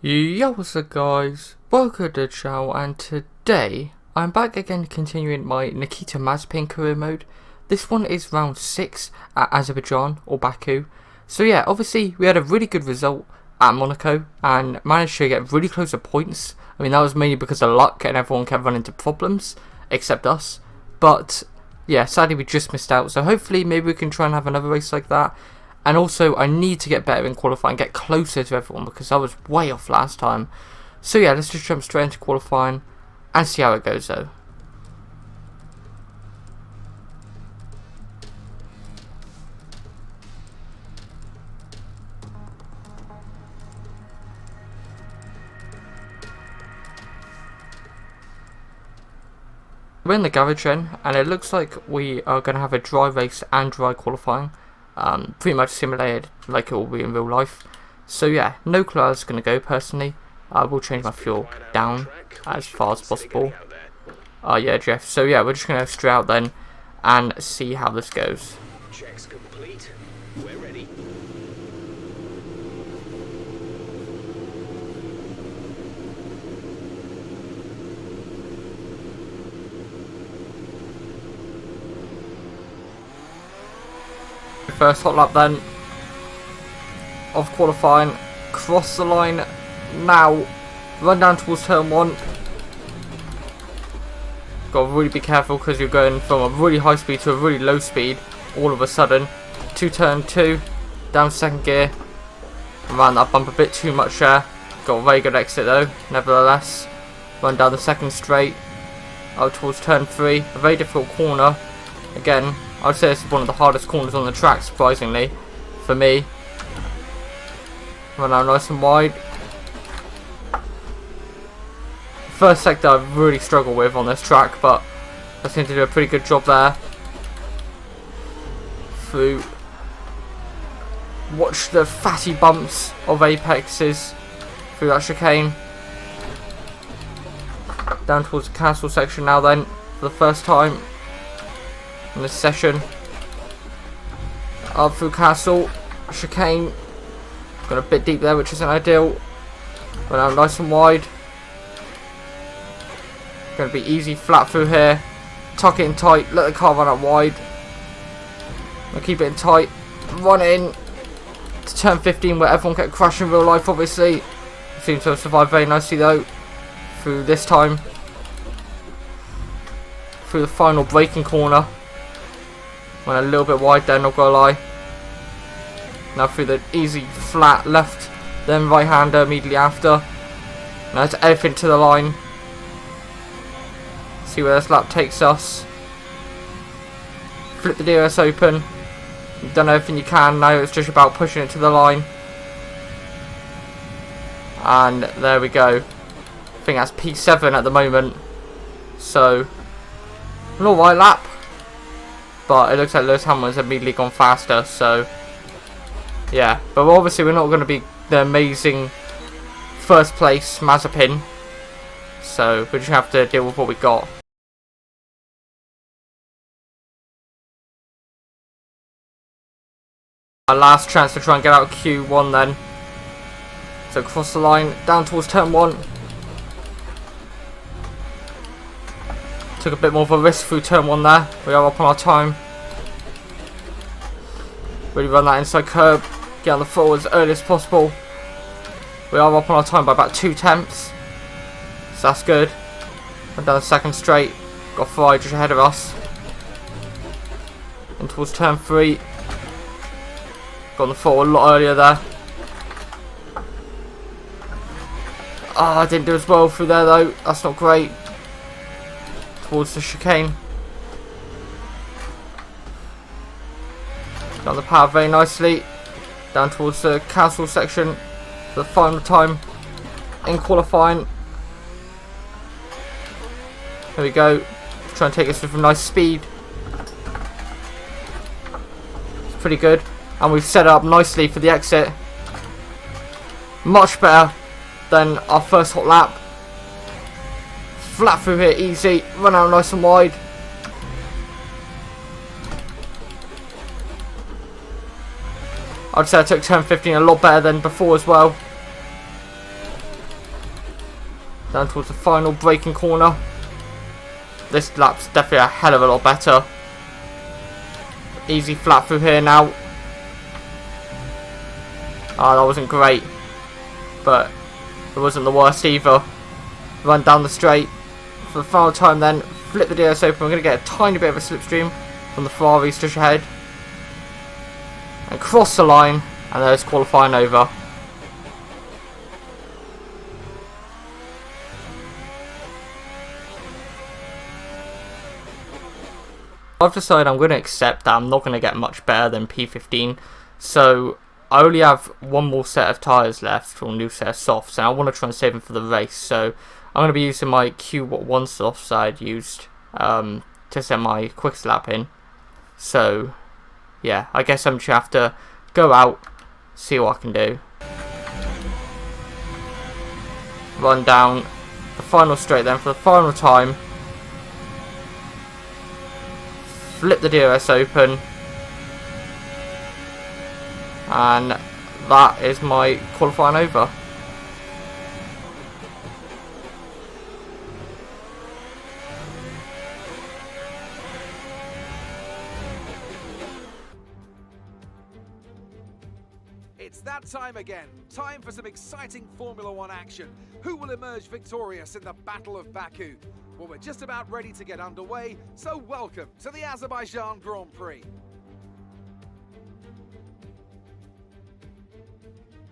Yo, what's up guys, welcome to the channel, and today I'm back again continuing my Nikita Mazepin career mode. This one is round 6 at Azerbaijan or Baku. So yeah, obviously we had a really good result at Monaco and managed to get really close to points. I mean, that was mainly because of luck and everyone kept running into problems except us. But yeah, sadly we just missed out, so hopefully maybe we can try and have another race like that. And also, I need to get better in qualifying, get closer to everyone, because I was way off last time. So yeah, let's just jump straight into qualifying and see how it goes though. We're in the garage then, and it looks like we are going to have a dry race and dry qualifying. Pretty much simulated like it will be in real life. So yeah, no clue how it's going to go personally. I will change my fuel down as far as possible. Yeah, Jeff. So yeah, we're just going to go straight out then and see how this goes. Checks complete. We're ready. First hot lap then of qualifying, cross the line now, run down towards turn 1. Got to really be careful because you're going from a really high speed to a really low speed all of a sudden. To turn 2, down second gear, around that bump a bit too much there. Got a very good exit though, nevertheless. Run down the second straight, out towards turn 3, a very difficult corner. Again, I'd say this is one of the hardest corners on the track, surprisingly, for me. Run out nice and wide. First sector I really struggle with on this track, but I seem to do a pretty good job there. Through. Watch the fatty bumps of apexes through that chicane. Down towards the castle section now then, for the first time in this session. Up through castle, chicane, got a bit deep there which isn't ideal, but now nice and wide. Going to be easy flat through here, tuck it in tight, let the car run out wide, and keep it in tight, run in to turn 15 where everyone kept crashing in real life obviously. Seems to have survived very nicely though, through this time, through the final braking corner. Went a little bit wide there, not gonna lie. Now through the easy flat left, then right hander immediately after. Now it's everything to the line. See where this lap takes us. Flip the DRS open. You've done everything you can, now it's just about pushing it to the line. And there we go. I think that's P7 at the moment. So, an alright lap. But it looks like Lewis Hamilton's immediately gone faster, so yeah. But obviously we're not going to be the amazing first place Mazepin, so we just have to deal with what we got. Our last chance to try and get out of Q1 then. So cross the line, down towards turn 1. Took a bit more of a risk through turn 1 there. We are up on our time. Really run that inside curb. Get on the throttle as early as possible. We are up on our time by about 2 tenths. So that's good. Went down the second straight. Got Ferrari just ahead of us. And towards turn 3. Got on the throttle a lot earlier there. I didn't do as well through there though. That's not great. Towards the chicane. Down the power very nicely. Down towards the castle section for the final time in qualifying. There we go. Try and take this with a nice speed. It's pretty good. And we've set it up nicely for the exit. Much better than our first hot lap. Flat through here, easy, run out nice and wide. I'd say I took turn 15 a lot better than before as well. Down towards the final braking corner. This lap's definitely a hell of a lot better. Easy flat through here now. Ah, that wasn't great, but it wasn't the worst either. Run down the straight for the final time then. Flip the DRS open. We're going to get a tiny bit of a slipstream from the Ferraris just ahead. And cross the line, and there's qualifying over. I've decided I'm going to accept that I'm not going to get much better than P15, so I only have one more set of tyres left, or new set of softs, and I want to try and save them for the race, so I'm going to be using my Q1 softs I had used to set my quickest lap in. So yeah, I guess I'm just going to have to go out, see what I can do. Run down the final straight then for the final time. Flip the DRS open, and that is my qualifying over. It's that time again. Time for some exciting Formula One action. Who will emerge victorious in the Battle of Baku? Well, we're just about ready to get underway, so welcome to the Azerbaijan Grand Prix.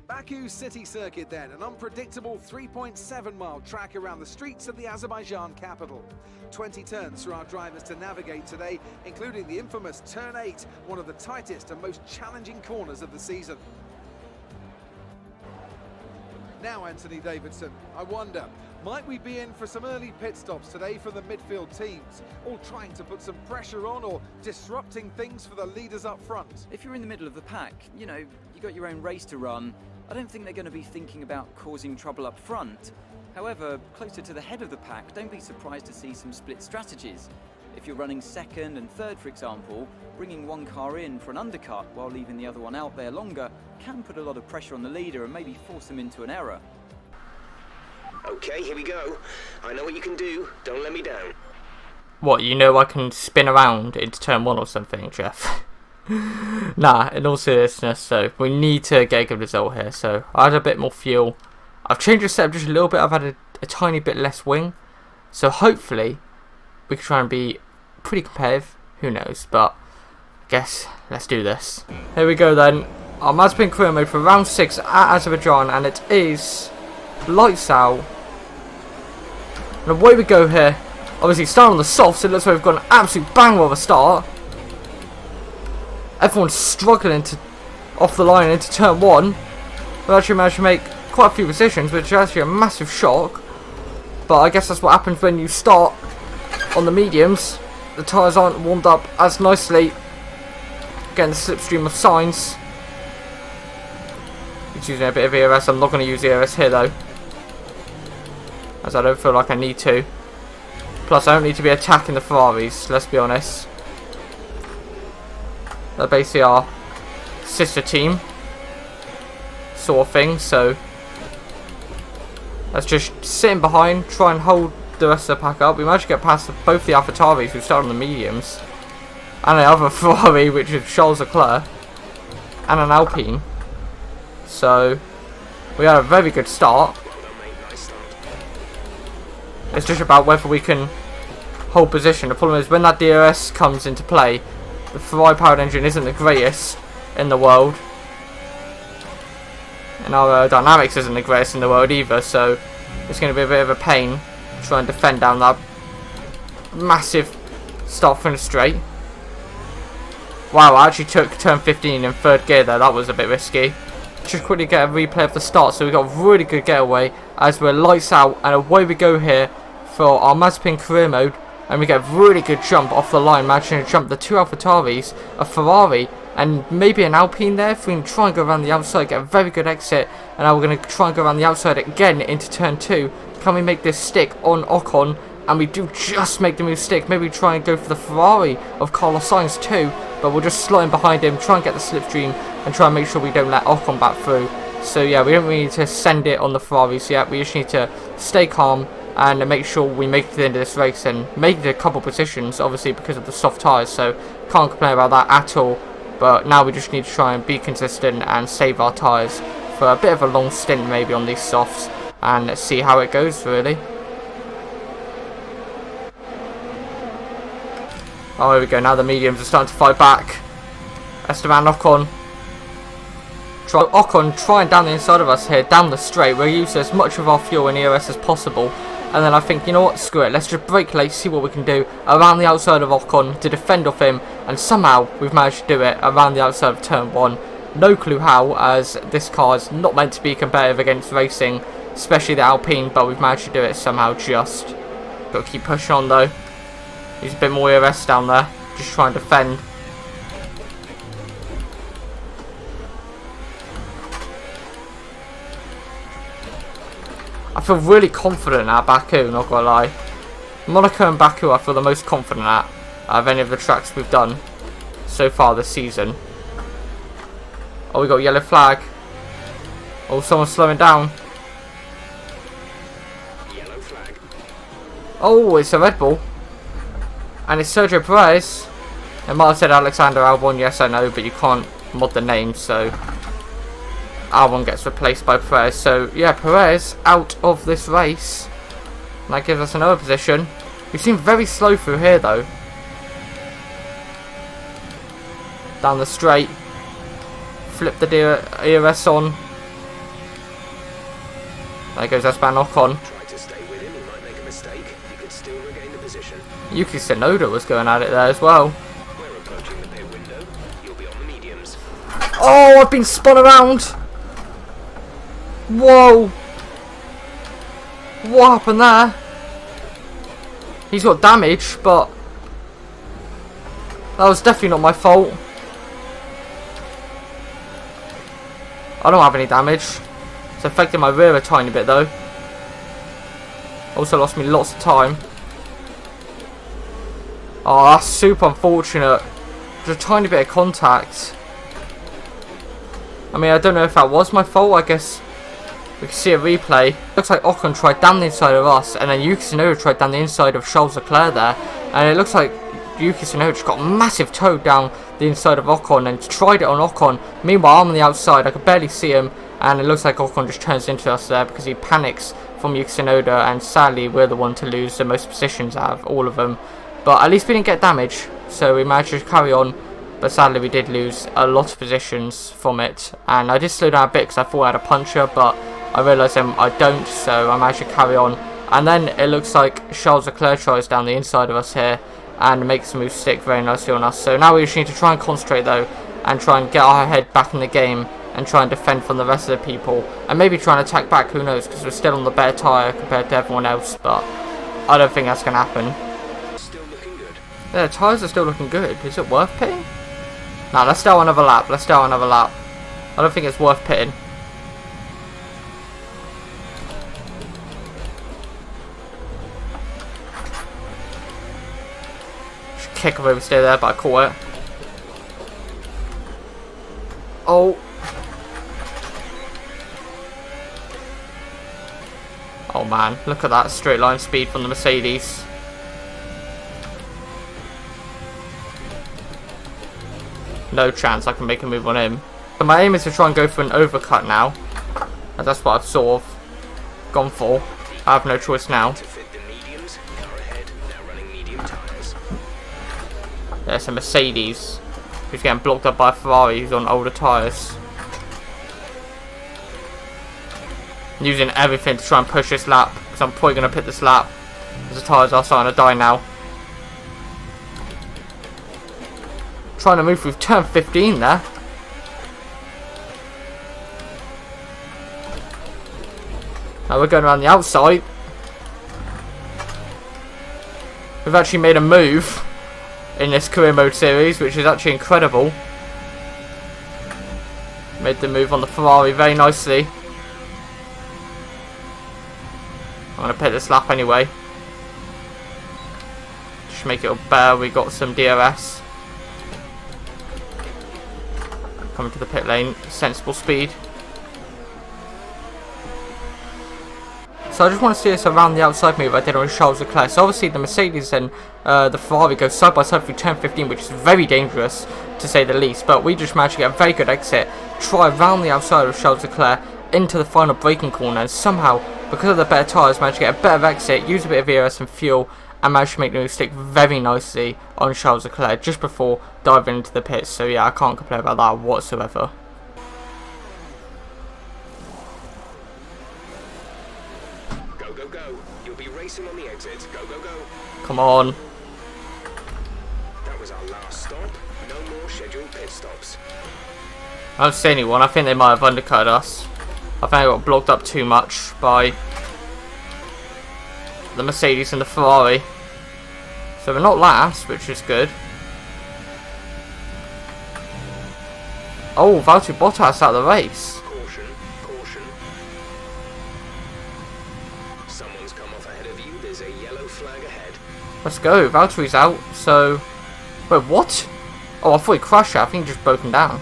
Baku City Circuit then, an unpredictable 3.7-mile track around the streets of the Azerbaijan capital. 20 turns for our drivers to navigate today, including the infamous Turn 8, one of the tightest and most challenging corners of the season. Now, Anthony Davidson, I wonder, might we be in for some early pit stops today from the midfield teams, all trying to put some pressure on or disrupting things for the leaders up front? If you're in the middle of the pack, you know, you got your own race to run, I don't think they're going to be thinking about causing trouble up front. However, closer to the head of the pack, don't be surprised to see some split strategies. If you're running second and third, for example, bringing one car in for an undercut while leaving the other one out there longer can put a lot of pressure on the leader and maybe force them into an error. Okay, here we go. I know what you can do. Don't let me down. What, you know I can spin around into turn 1 or something, Jeff? Nah, in all seriousness, so we need to get a good result here. So I had a bit more fuel. I've changed the setup just a little bit. I've had a tiny bit less wing. So hopefully we can try and be pretty competitive. Who knows, but I guess let's do this. Here we go then. Our Mazepin career mode for round 6 at Azerbaijan, and it is lights out. And away we go here. Obviously starting on the softs, it looks like we've got an absolute banger of a start. Everyone's struggling to off the line into turn 1. We've actually managed to make quite a few positions, which is actually a massive shock. But I guess that's what happens when you start on the mediums. The tyres aren't warmed up as nicely. Getting the slipstream of signs. He's using a bit of ERS. I'm not going to use ERS here though, as I don't feel like I need to. Plus I don't need to be attacking the Ferraris, let's be honest. They're basically our sister team sort of thing, so let's just sit in behind, try and hold the rest of the pack up. We managed to get past both the AlphaTauris who started on the mediums, and another Ferrari which is Charles Leclerc, and an Alpine. So we had a very good start. It's just about whether we can hold position. The problem is when that DRS comes into play, the Ferrari powered engine isn't the greatest in the world, and our aerodynamics isn't the greatest in the world either, so it's going to be a bit of a pain to try and defend down that massive start from the straight. Wow, I actually took turn 15 in third gear there, that was a bit risky. Just quickly get a replay of the start, so we got a really good getaway as we're lights out, and away we go here for our Mazepin career mode. And we get a really good jump off the line, managing to jump the two AlphaTauris, a Ferrari, and maybe an Alpine there. If we can try and go around the outside, get a very good exit, and now we're going to try and go around the outside again into turn 2. Can we make this stick on Ocon? And we do just make the move stick. Maybe try and go for the Ferrari of Carlos Sainz too, but we'll just slot in behind him, try and get the slipstream, and try and make sure we don't let Ocon back through. So yeah, we don't really need to send it on the Ferraris yet. We just need to stay calm and make sure we make it to the end of this race and make it a couple positions, obviously because of the soft tyres, so can't complain about that at all. But now we just need to try and be consistent and save our tyres for a bit of a long stint maybe on these softs and see how it goes really. Oh, here we go, now the mediums are starting to fight back. Esteban Ocon. Ocon trying down the inside of us here, down the straight. We'll use as much of our fuel in EOS as possible. And then I think, you know what, screw it. Let's just brake late, see what we can do around the outside of Ocon to defend off him. And somehow we've managed to do it around the outside of turn 1. No clue how, as this car is not meant to be competitive against racing, especially the Alpine. But we've managed to do it somehow just. Got to keep pushing on though. Use a bit more EOS down there. Just try and defend. I feel really confident at Baku, not gonna lie. Monaco and Baku I feel the most confident at out of any of the tracks we've done so far this season. Oh, we got a yellow flag. Oh, someone's slowing down. Yellow flag. Oh, it's a Red Bull. And it's Sergio Perez. It might have said Alexander Albon, yes I know, but you can't mod the name, so Albon gets replaced by Perez. So yeah, Perez out of this race. And that gives us another position. We seem very slow through here though. Down the straight. Flip the ERS on. There goes Esteban Ocon. Try to stay with him, he might make a mistake. You could still regain the position. Yuki Tsunoda was going at it there as well. We're approaching the pit window. You'll be on the mediums. Oh, I've been spun around. Whoa. What happened there? He's got damage, but that was definitely not my fault. I don't have any damage. It's affected my rear a tiny bit though. Also lost me lots of time. Oh, that's super unfortunate. Just a tiny bit of contact. I mean, I don't know if that was my fault. I guess we can see a replay. Looks like Ocon tried down the inside of us, and then Yuki Tsunoda tried down the inside of Charles Leclerc there. And it looks like Yuki Tsunoda just got a massive toe down the inside of Ocon and tried it on Ocon. Meanwhile, I'm on the outside. I could barely see him, and it looks like Ocon just turns into us there because he panics from Yuki Tsunoda, and sadly, we're the one to lose the most positions out of all of them. But at least we didn't get damage, so we managed to carry on. But sadly, we did lose a lot of positions from it. And I did slow down a bit because I thought I had a puncher, but I realised I don't, so I managed to carry on. And then it looks like Charles Leclerc tries down the inside of us here and makes the move stick very nicely on us. So now we just need to try and concentrate though, and try and get our head back in the game and try and defend from the rest of the people. And maybe try and attack back, who knows, because we're still on the better tyre compared to everyone else. But I don't think that's going to happen. Yeah, the tyres are still looking good. Is it worth pitting? Nah, let's stay on another lap. Let's stay on another lap. I don't think it's worth pitting. Should kick over overstay there, but I caught it. Oh. Oh man, look at that straight line speed from the Mercedes. No chance I can make a move on him. So my aim is to try and go for an overcut now. And that's what I've sort of gone for. I have no choice now. There's a Mercedes who's getting blocked up by a Ferrari who's on older tyres. Using everything to try and push this lap, because I'm probably going to pit this lap as the tyres are starting to die now. Trying to move through turn 15 there. Now we're going around the outside. We've actually made a move in this career mode series, which is actually incredible. Made the move on the Ferrari very nicely. I'm going to pit this lap anyway. Just make it better. We got some DRS. Coming to the pit lane, sensible speed. So I just want to see us around the outside move I did on Charles Leclerc. So obviously the Mercedes and the Ferrari go side by side through turn 15, which is very dangerous to say the least. But we just managed to get a very good exit, try around the outside of Charles Leclerc into the final braking corner, and somehow, because of the better tyres, managed to get a better exit, use a bit of ERS and fuel, and managed to make the move stick very nicely on Charles Leclerc just before diving into the pits. So yeah, I can't complain about that whatsoever. Go, go, go. You'll be racing on the exit. Go, go, go. Come on. That was our last stop. No more scheduled pit stops. I don't see anyone. I think they might have undercut us. I think I got blocked up too much by the Mercedes and the Ferrari. So we're not last, which is good. Oh, Valtteri Bottas out of the race. Caution, caution. Someone's come off ahead of you. There's a yellow flag ahead. Let's go. Valtteri's out. So, wait, what? Oh, I thought he crashed. I think he just broken down.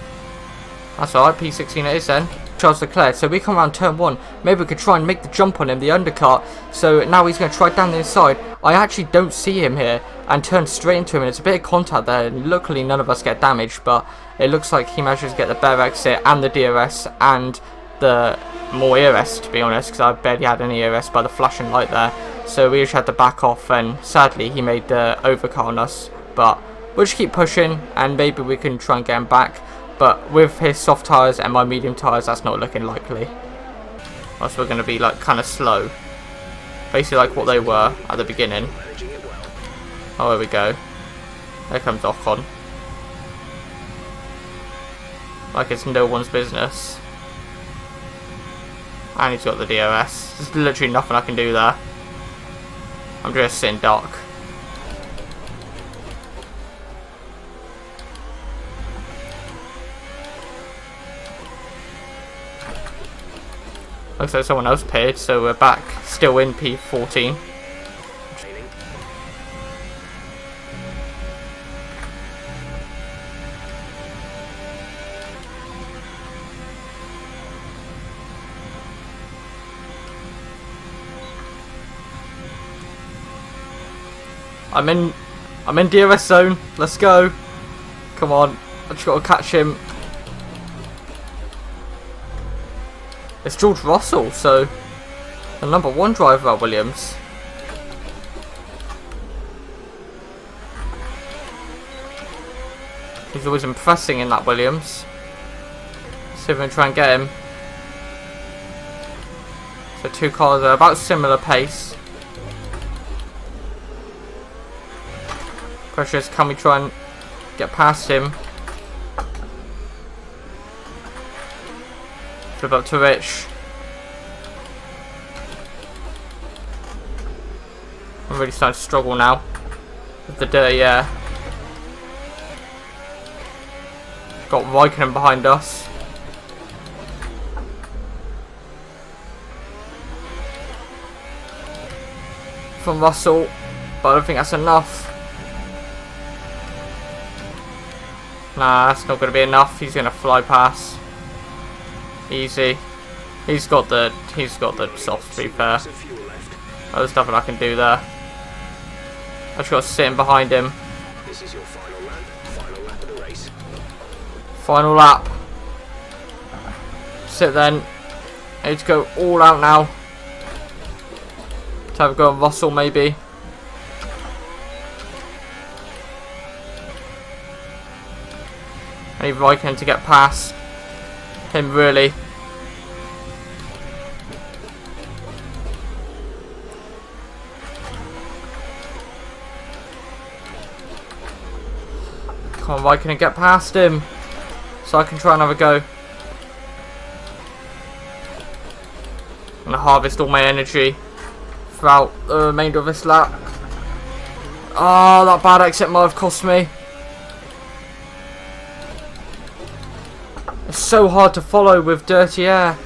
That's alright. P16 it is then. Charles Leclerc. So we come around turn 1. Maybe we could try and make the jump on him, the undercut. So now he's going to try down the inside. I actually don't see him here and turn straight into him. And it's a bit of contact there. And luckily none of us get damaged. But it looks like he manages to get the better exit and the DRS and the more ERS, to be honest. Because I barely had any ERS by the flashing light there. So we just had to back off. And sadly he made the overcut on us. But we'll just keep pushing. And maybe we can try and get him back. But with his soft tyres and my medium tyres, that's not looking likely. Else we're going to be like kind of slow. Basically like what they were at the beginning. Oh, there we go. There comes Ocon. Like it's no one's business. And he's got the DRS. There's literally nothing I can do there. I'm just sitting dark. Looks like someone else paid, so we're back, still in P14. I'm in DRS zone. Let's go. Come on, I just got to catch him. It's George Russell, so the number 1 driver at Williams. He's always impressing in that Williams. See if we can try and get him. So 2 cars are about similar pace. Question is, can we try and get past him? Flip up to Rich. I'm really starting to struggle now with the dirty air. Got Raikkonen behind us. From Russell, but I don't think that's enough. Nah, that's not going to be enough. He's going to fly past. Easy. He's got the soft, to be fair. There's nothing I can do there. I just got to sit in behind him. This is your final lap of the race. Final lap. Sit then. I need to go all out now. To have a go on Russell maybe. I need Raikkonen to get past him really. Come on, Raikkonen, get past him so I can try and have a go. I'm gonna harvest all my energy throughout the remainder of this lap. Oh, that bad exit might have cost me. It's so hard to follow with dirty air.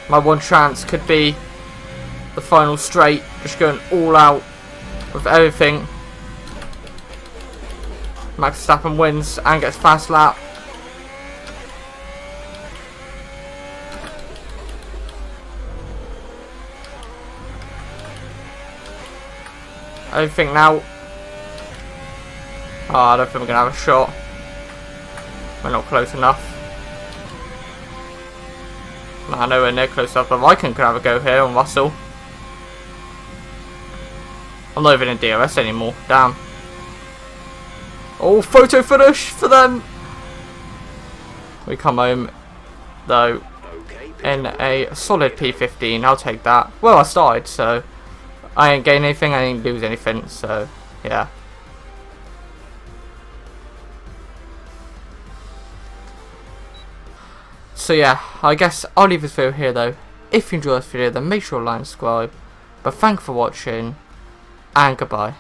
My one chance could be the final straight, just going all out with everything. Max Verstappen wins and gets fast lap. Everything now. Oh, I don't think we're going to have a shot. We're not close enough. Nah, nowhere near close enough, but Raikkonen could have a go here on Russell. I'm not even in DRS anymore, damn. Oh, photo finish for them! We come home, though, in a solid P15, I'll take that. Well, I started, so I ain't gain anything, I ain't lose anything, so yeah. So yeah, I guess I'll leave this video here though. If you enjoyed this video, then make sure to like and subscribe. But thanks for watching, and goodbye.